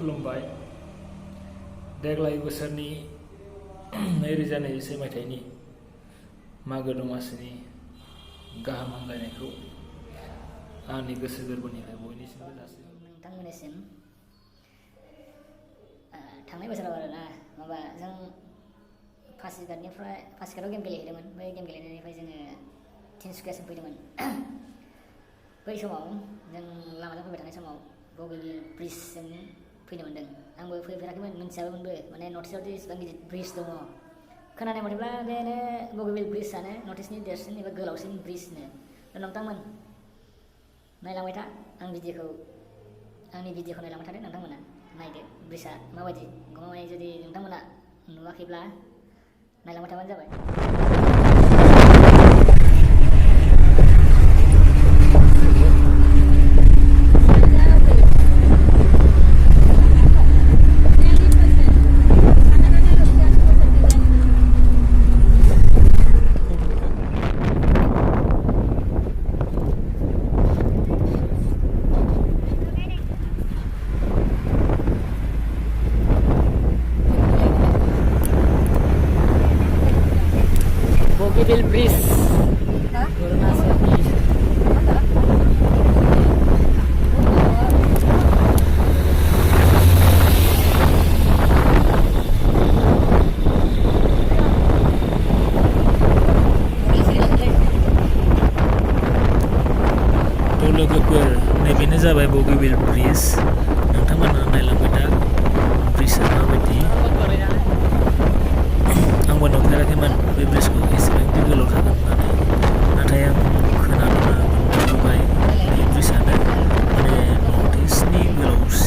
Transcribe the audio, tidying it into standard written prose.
खुलुमबाय। देग्लाय बोसोरनि 2024 मायथाइनि मागो दमासिनि गाहाम हामलायनायखौ आंनि गोसो गोरबोनिफ्राय बयनिसिमबो जासिहरो। नोंथांमोननिसिम थांनाय बोसोराव आरोना जों पासिघाटआव गेम गेलेहैदोंमोन। बै गेम गेलेनायनिफ्राय जोङो तिनसुकियासिम फैदोंमोन। बै समाव जों लामाजों फैबाय थानाय समाव बगिबिल ब्रिजजों फैनो मोन्दों। आंबो फैफेराखैमोन, मिन्थियाबोमोनबो। माने नर्थ इस्टआव इसिबां गिदिर ब्रिज दङ। खोनानाय मथेब्ला बेनो बगिबिल ब्रिजआनो नर्थ इस्टनि देरसिन एबा गोलावसिन ब्रिजनो। नोंथांमोन नायलांबाय था आंनि भिडिअखौ नायलांबाय थादो नोंथांमोना। नायदो ब्रिजआ माबायदि गमामायै। जुदि नोंथांमोना नुवाखैब्ला नायलांबाय थाबानो जाबाय। Bogibel Bridge, Arunachal. लोगोफोर, नैबेनो जाबाय बगिबिल ब्रिज। नोंथांमोना नायलांबाय था ब्रिजआ माबायदि। आंबो नुफेराखैमोन बे ब्रिजखौ एसेबांदि गोलाव थागोन होननानै, नाथाय आं खोनानो मोनबोबाय बे ब्रिजआनो माने नर्थ इस्टनि गोलावसिन